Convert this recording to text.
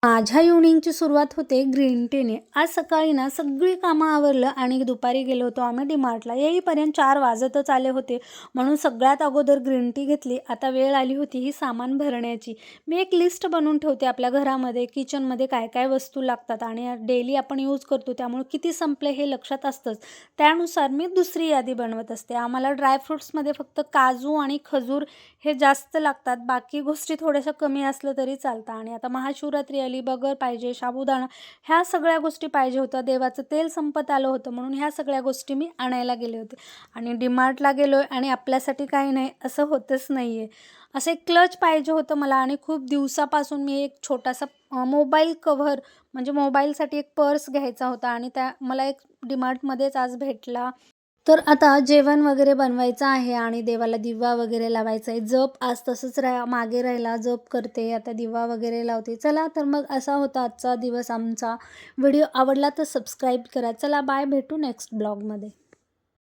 माझ्या इव्हनिंगची सुरुवात होते ग्रीन टीने. आज सकाळी ना सगळी कामं आवरलं आणि दुपारी गेलो होतो आम्ही डीमार्टला. येईपर्यंत 4 वाजतच आले होते. म्हणून सगळ्यात अगोदर ग्रीन टी घेतली. आता वेळ आली होती ही सामान भरण्याची. मी एक लिस्ट बनवून ठेवते आपल्या घरामध्ये, किचनमध्ये काय काय वस्तू लागतात आणि डेली आपण यूज करतो, त्यामुळे किती संपले हे लक्षात असतंच. त्यानुसार मी दुसरी यादी बनवत असते. आम्हाला ड्रायफ्रुट्समध्ये फक्त काजू आणि खजूर हे जास्त लागतात. बाकी गोष्टी थोड्याशा कमी असलं तरी चालतं. आणि आता महाशिवरात्री आली, बगर पाहिजे, साबुदाणा, ह्या सगळ्या गोष्टी पाहिजे होत्या. देवाचं तेल संपत आलं होतं म्हणून ह्या सगळ्या गोष्टी मी आणायला गेले होते. आणि डीमार्टला गेलो आहे आणि आपल्यासाठी काही नाही असं होतच नाही आहे. असं एक क्लच पाहिजे होतं मला आणि खूप दिवसापासून मी एक छोटासा मोबाईल कव्हर म्हणजे मोबाईलसाठी एक पर्स घ्यायचा होता आणि त्या मला एक डीमार्टमध्येच आज भेटला. तर आता जेवण वगैरे बनवायचं आहे आणि देवाला दिवा वगैरे लावायचा आहे. जप आज तसंच मागे राहिला, जप करते, आता दिवा वगैरे लावते. चला तर मग असा होता आजचा दिवस आमचा. व्हिडिओ आवडला तर सबस्क्राईब करा. चला बाय, भेटू नेक्स्ट ब्लॉगमध्ये.